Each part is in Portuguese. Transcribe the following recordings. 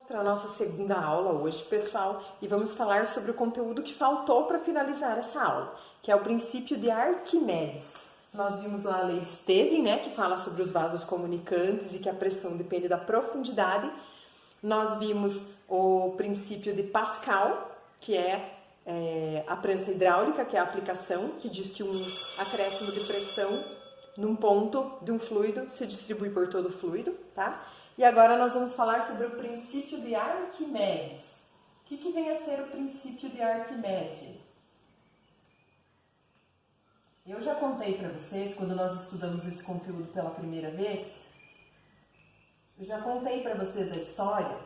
Para a nossa segunda aula hoje, pessoal, e vamos falar sobre o conteúdo que faltou para finalizar essa aula, que é o princípio de Arquimedes. Nós vimos lá a lei de Stevin, né, que fala sobre os vasos comunicantes e que a pressão depende da profundidade. Nós vimos o princípio de Pascal, que é a prensa hidráulica, que é a aplicação, que diz que um acréscimo de pressão num ponto de um fluido se distribui por todo o fluido, tá? E agora nós vamos falar sobre o princípio de Arquimedes. O que vem a ser o princípio de Arquimedes? Eu já contei para vocês, quando nós estudamos esse conteúdo pela primeira vez, eu já contei para vocês a história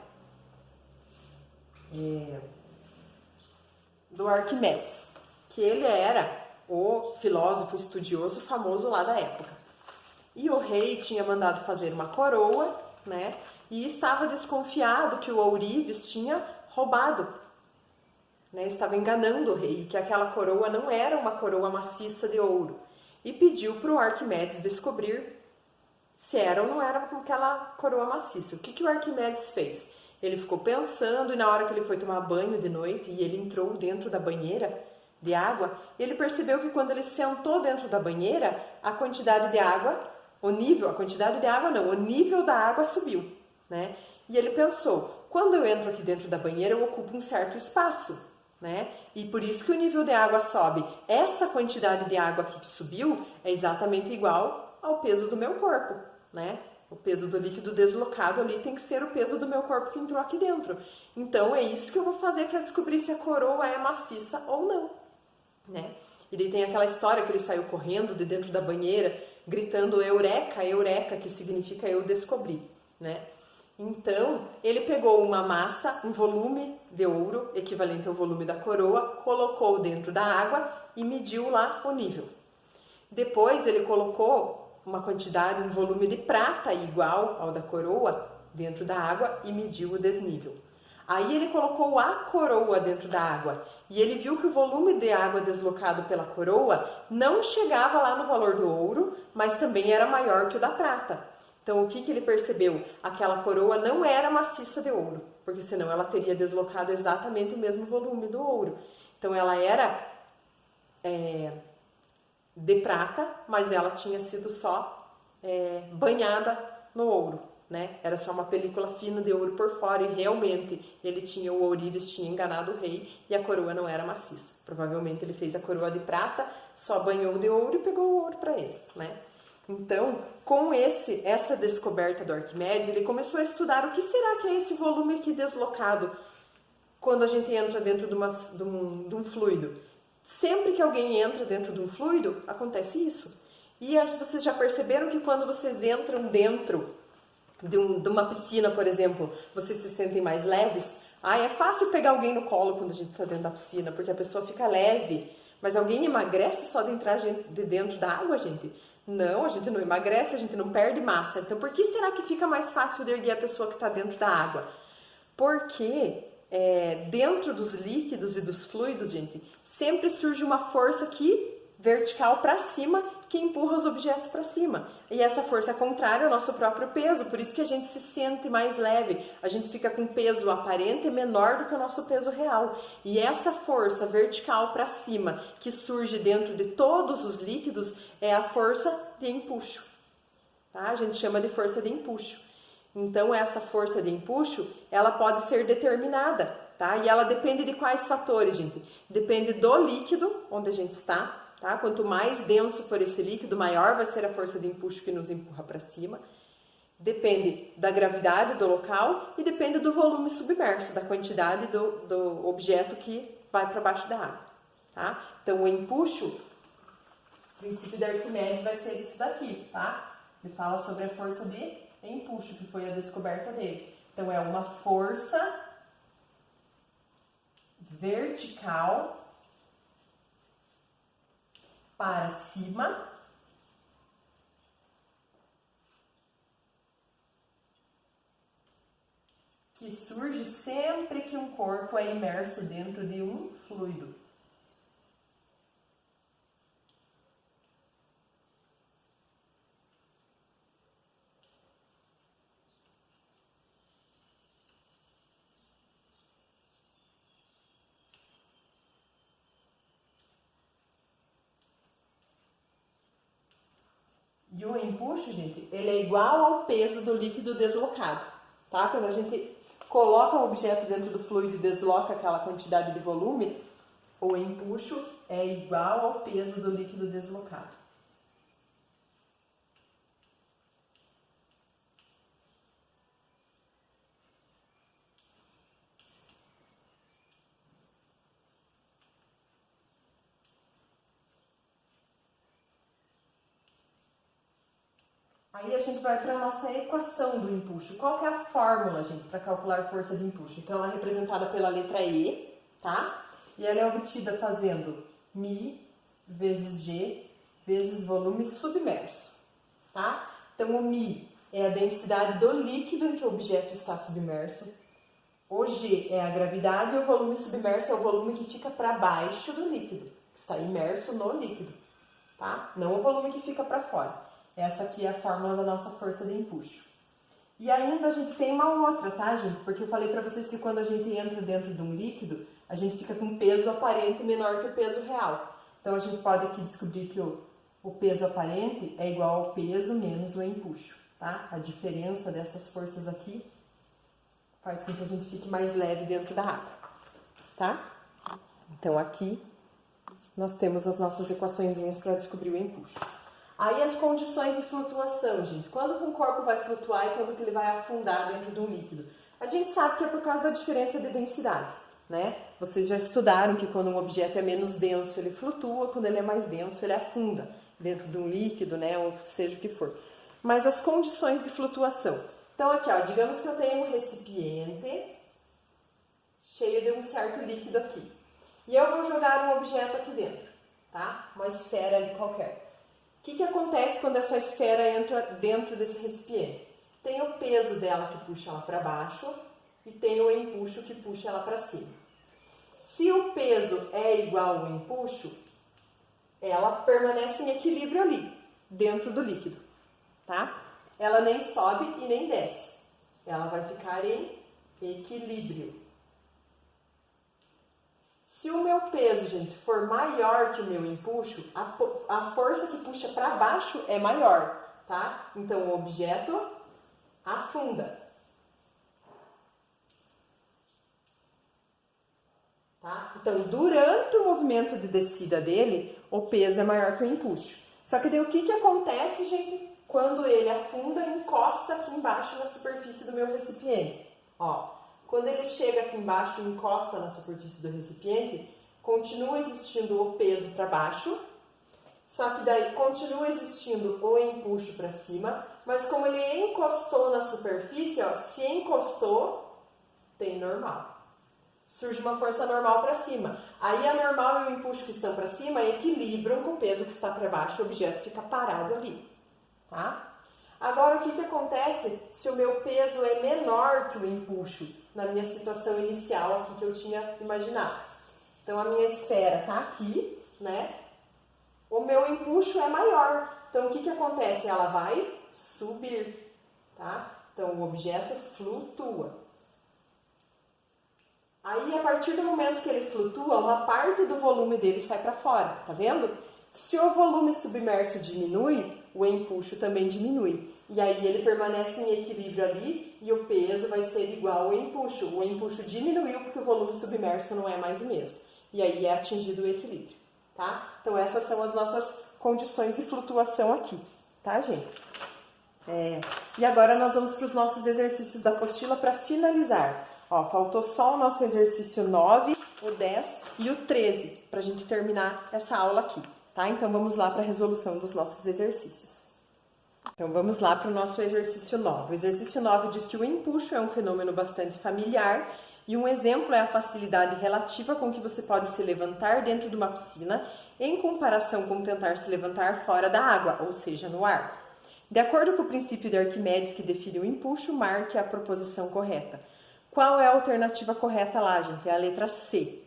do Arquimedes, que ele era o filósofo estudioso famoso lá da época. E o rei tinha mandado fazer uma coroa, né? E estava desconfiado que o ourives tinha roubado, né? Estava enganando o rei, que aquela coroa não era uma coroa maciça de ouro. E pediu para o Arquimedes descobrir se era ou não era aquela coroa maciça. O que o Arquimedes fez? Ele ficou pensando e na hora que ele foi tomar banho de noite e ele entrou dentro da banheira de água, ele percebeu que quando ele sentou dentro da banheira, a quantidade de água, o nível da água subiu, né? E ele pensou, quando eu entro aqui dentro da banheira, eu ocupo um certo espaço, né? E por isso que o nível de água sobe. Essa quantidade de água aqui que subiu é exatamente igual ao peso do meu corpo, né? O peso do líquido deslocado ali tem que ser o peso do meu corpo que entrou aqui dentro. Então é isso que eu vou fazer para descobrir se a coroa é maciça ou não, né? E daí tem aquela história que ele saiu correndo de dentro da banheira, gritando Eureka, Eureka, que significa eu descobri, né? Então, ele pegou uma massa, um volume de ouro, equivalente ao volume da coroa, colocou dentro da água e mediu lá o nível. Depois, ele colocou uma quantidade, um volume de prata igual ao da coroa dentro da água e mediu o desnível. Aí ele colocou a coroa dentro da água e ele viu que o volume de água deslocado pela coroa não chegava lá no valor do ouro, mas também era maior que o da prata. Então o que ele percebeu? Aquela coroa não era maciça de ouro, porque senão ela teria deslocado exatamente o mesmo volume do ouro. Então ela era de prata, mas ela tinha sido só banhada no ouro, né? Era só uma película fina de ouro por fora e realmente o ourives tinha enganado o rei e a coroa não era maciça. Provavelmente ele fez a coroa de prata, só banhou de ouro e pegou o ouro para ele, né? Então, com essa descoberta do Arquimedes, ele começou a estudar o que será que é esse volume aqui deslocado quando a gente entra dentro de um fluido. Sempre que alguém entra dentro de um fluido, acontece isso. E vocês já perceberam que quando vocês entram dentro de uma piscina, por exemplo, vocês se sentem mais leves? É fácil pegar alguém no colo quando a gente está dentro da piscina, porque a pessoa fica leve. Mas alguém emagrece só de entrar de dentro da água, gente? Não, a gente não emagrece, a gente não perde massa. Então, por que será que fica mais fácil de erguer a pessoa que está dentro da água? Porque dentro dos líquidos e dos fluidos, gente, sempre surge uma força vertical para cima, que empurra os objetos para cima. E essa força é contrária ao nosso próprio peso, por isso que a gente se sente mais leve. A gente fica com peso aparente menor do que o nosso peso real. E essa força vertical para cima, que surge dentro de todos os líquidos, é a força de empuxo. Tá? A gente chama de força de empuxo. Então, essa força de empuxo, ela pode ser determinada, tá? E ela depende de quais fatores, gente? Depende do líquido onde a gente está, tá? Quanto mais denso for esse líquido, maior vai ser a força de empuxo que nos empurra para cima. Depende da gravidade do local e depende do volume submerso, da quantidade do objeto que vai para baixo da água, tá? Então, o empuxo, o princípio de Arquimedes vai ser isso daqui, tá? Ele fala sobre a força de empuxo, que foi a descoberta dele. Então, é uma força vertical para cima que surge sempre que um corpo é imerso dentro de um fluido. E o empuxo, gente, ele é igual ao peso do líquido deslocado, tá? Quando a gente coloca o objeto dentro do fluido e desloca aquela quantidade de volume, o empuxo é igual ao peso do líquido deslocado. Aí a gente vai para a nossa equação do empuxo. Qual que é a fórmula, gente, para calcular a força de empuxo? Então, ela é representada pela letra E, tá? E ela é obtida fazendo μ vezes G vezes volume submerso, tá? Então, o μ é a densidade do líquido em que o objeto está submerso. O G é a gravidade e o volume submerso é o volume que fica para baixo do líquido, que está imerso no líquido, tá? Não o volume que fica para fora. Essa aqui é a fórmula da nossa força de empuxo. E ainda a gente tem uma outra, tá, gente? Porque eu falei para vocês que quando a gente entra dentro de um líquido, a gente fica com peso aparente menor que o peso real. Então, a gente pode aqui descobrir que o peso aparente é igual ao peso menos o empuxo, tá? A diferença dessas forças aqui faz com que a gente fique mais leve dentro da água, tá? Então, aqui nós temos as nossas equaçõezinhas para descobrir o empuxo. Aí as condições de flutuação, gente. Quando que um corpo vai flutuar e quando que ele vai afundar dentro de um líquido? A gente sabe que é por causa da diferença de densidade, né? Vocês já estudaram que quando um objeto é menos denso, ele flutua, quando ele é mais denso, ele afunda dentro de um líquido, né? Ou seja o que for. Mas as condições de flutuação. Então, aqui, ó, digamos que eu tenho um recipiente cheio de um certo líquido aqui. E eu vou jogar um objeto aqui dentro, tá? Uma esfera ali qualquer. O que acontece quando essa esfera entra dentro desse recipiente? Tem o peso dela que puxa ela para baixo e tem o empuxo que puxa ela para cima. Se o peso é igual ao empuxo, ela permanece em equilíbrio ali, dentro do líquido, tá? Ela nem sobe e nem desce. Ela vai ficar em equilíbrio. Se o meu peso, gente, for maior que o meu empuxo, a força que puxa para baixo é maior, tá? Então, o objeto afunda. Tá? Então, durante o movimento de descida dele, o peso é maior que o empuxo. Só que daí o que acontece, gente, quando ele afunda e encosta aqui embaixo na superfície do meu recipiente? Ó. Quando ele chega aqui embaixo e encosta na superfície do recipiente, continua existindo o peso para baixo, só que daí continua existindo o empuxo para cima, mas como ele encostou na superfície, ó, se encostou, tem normal. Surge uma força normal para cima. Aí a normal e o empuxo que estão para cima equilibram com o peso que está para baixo, o objeto fica parado ali, tá? Agora, o que acontece se o meu peso é menor que o empuxo na minha situação inicial aqui que eu tinha imaginado? Então, a minha esfera está aqui, né? O meu empuxo é maior. Então, o que acontece? Ela vai subir, tá? Então, o objeto flutua. Aí, a partir do momento que ele flutua, uma parte do volume dele sai para fora, tá vendo? Se o volume submerso diminui, o empuxo também diminui. E aí ele permanece em equilíbrio ali e o peso vai ser igual ao empuxo. O empuxo diminuiu porque o volume submerso não é mais o mesmo. E aí é atingido o equilíbrio, tá? Então essas são as nossas condições de flutuação aqui, tá, gente? E agora nós vamos para os nossos exercícios da apostila para finalizar. Ó, faltou só o nosso exercício 9, o 10 e o 13 para a gente terminar essa aula aqui. Tá? Então, vamos lá para a resolução dos nossos exercícios. Então, vamos lá para o nosso exercício 9. O exercício 9 diz que o empuxo é um fenômeno bastante familiar e um exemplo é a facilidade relativa com que você pode se levantar dentro de uma piscina em comparação com tentar se levantar fora da água, ou seja, no ar. De acordo com o princípio de Arquimedes que define o empuxo, marque a proposição correta. Qual é a alternativa correta lá, gente? É a letra C.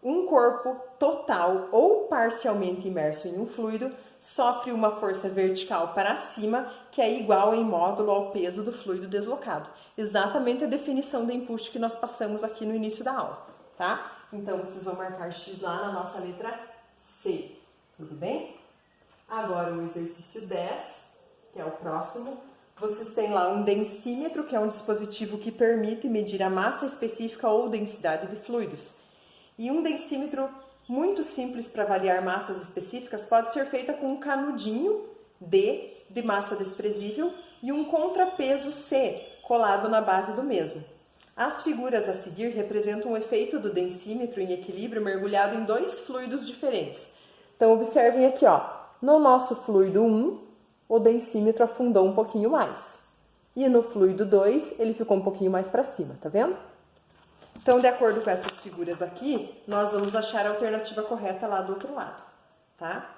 Um corpo total ou parcialmente imerso em um fluido sofre uma força vertical para cima que é igual em módulo ao peso do fluido deslocado. Exatamente a definição de empuxo que nós passamos aqui no início da aula, tá? Então, vocês vão marcar X lá na nossa letra C, tudo bem? Agora, o exercício 10 que é o próximo, vocês têm lá um densímetro, que é um dispositivo que permite medir a massa específica ou densidade de fluidos. E um densímetro muito simples para avaliar massas específicas pode ser feita com um canudinho D de massa desprezível e um contrapeso C colado na base do mesmo. As figuras a seguir representam o efeito do densímetro em equilíbrio mergulhado em dois fluidos diferentes. Então, observem aqui, ó, no nosso fluido 1, o densímetro afundou um pouquinho mais. E no fluido 2, ele ficou um pouquinho mais para cima, tá vendo? Então, de acordo com essas figuras aqui, nós vamos achar a alternativa correta lá do outro lado, tá?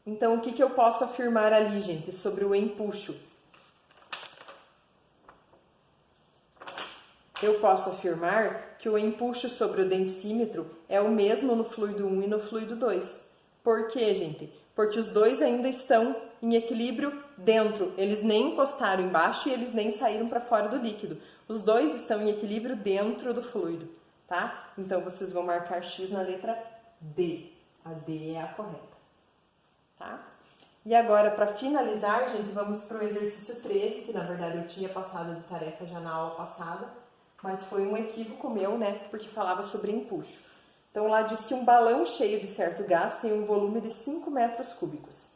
Então, o que eu posso afirmar ali, gente, sobre o empuxo? Eu posso afirmar que o empuxo sobre o densímetro é o mesmo no fluido 1 e no fluido 2. Por quê, gente? Porque os dois ainda estão em equilíbrio dentro. Eles nem encostaram embaixo e eles nem saíram para fora do líquido. Os dois estão em equilíbrio dentro do fluido, tá? Então, vocês vão marcar X na letra D. A D é a correta, tá? E agora, para finalizar, gente, vamos para o exercício 13, que na verdade eu tinha passado de tarefa já na aula passada, mas foi um equívoco meu, né? Porque falava sobre empuxo. Então, lá diz que um balão cheio de certo gás tem um volume de 5 metros cúbicos.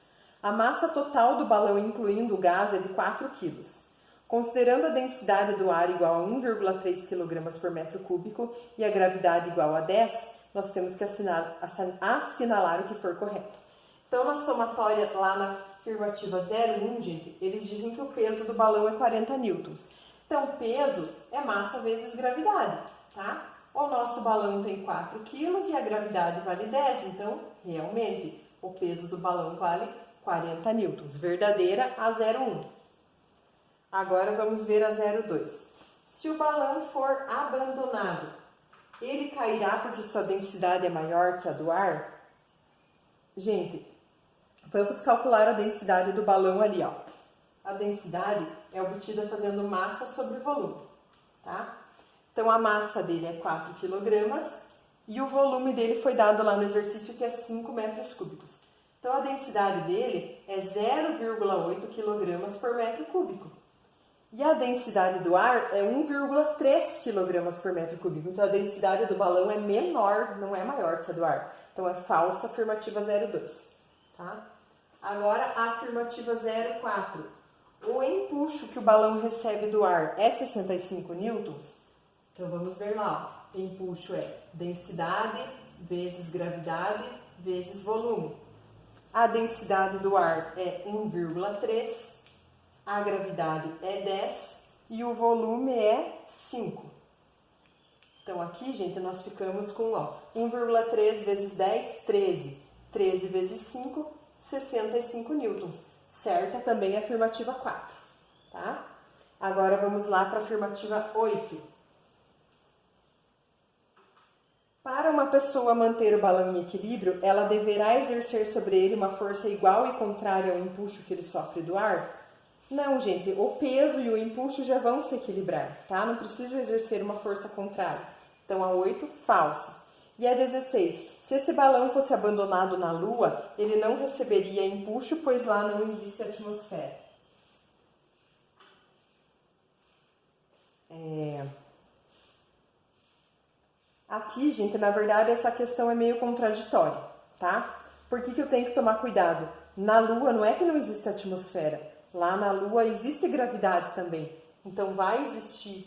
A massa total do balão, incluindo o gás, é de 4 kg. Considerando a densidade do ar igual a 1,3 kg por metro cúbico e a gravidade igual a 10, nós temos que assinalar o que for correto. Então, na somatória, lá na afirmativa 01, gente, eles dizem que o peso do balão é 40 newtons. Então, peso é massa vezes gravidade, tá? O nosso balão tem 4 kg e a gravidade vale 10, então, realmente, o peso do balão vale 40 newtons. Verdadeira a 01. Agora, vamos ver a 02. Se o balão for abandonado, ele cairá porque sua densidade é maior que a do ar? Gente, vamos calcular a densidade do balão ali, ó. A densidade é obtida fazendo massa sobre volume, tá? Então, a massa dele é 4 kg e o volume dele foi dado lá no exercício, que é 5 metros cúbicos. Então, a densidade dele é 0,8 kg por metro cúbico. E a densidade do ar é 1,3 kg por metro cúbico. Então, a densidade do balão é menor, não é maior que a do ar. Então, é falsa a afirmativa 02. Tá? Agora, a afirmativa 04. O empuxo que o balão recebe do ar é 65 newtons? Então, vamos ver lá. Ó. Empuxo é densidade vezes gravidade vezes volume. A densidade do ar é 1,3, a gravidade é 10 e o volume é 5. Então, aqui, gente, nós ficamos com 1,3 vezes 10, 13. 13 vezes 5, 65 newtons. Certa também a afirmativa 4, tá? Agora, vamos lá para a afirmativa 8. Para uma pessoa manter o balão em equilíbrio, ela deverá exercer sobre ele uma força igual e contrária ao empuxo que ele sofre do ar? Não, gente, o peso e o empuxo já vão se equilibrar, tá? Não precisa exercer uma força contrária. Então, a 8, falsa. E a 16, se esse balão fosse abandonado na Lua, ele não receberia empuxo, pois lá não existe atmosfera. Aqui, gente, na verdade, essa questão é meio contraditória, tá? Por que eu tenho que tomar cuidado? Na Lua não é que não existe atmosfera. Lá na Lua existe gravidade também. Então, vai existir...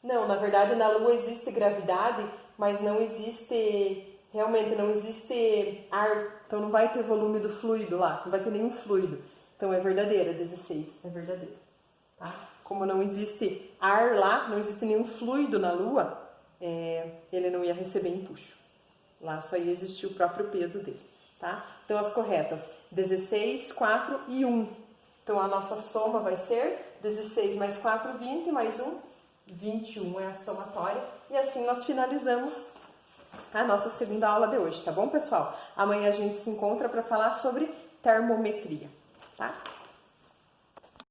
Não, na verdade, na Lua existe gravidade, mas não existe... Realmente, não existe ar. Então, não vai ter volume do fluido lá. Não vai ter nenhum fluido. Então, é verdadeira, 16. É verdadeira, tá? Como não existe ar lá, não existe nenhum fluido na Lua, ele não ia receber empuxo. Lá só ia existir o próprio peso dele, tá? Então, as corretas, 16, 4 e 1. Então, a nossa soma vai ser 16 mais 4, 20, mais 1, 21 é a somatória. E assim nós finalizamos a nossa segunda aula de hoje, tá bom, pessoal? Amanhã a gente se encontra para falar sobre termometria, tá?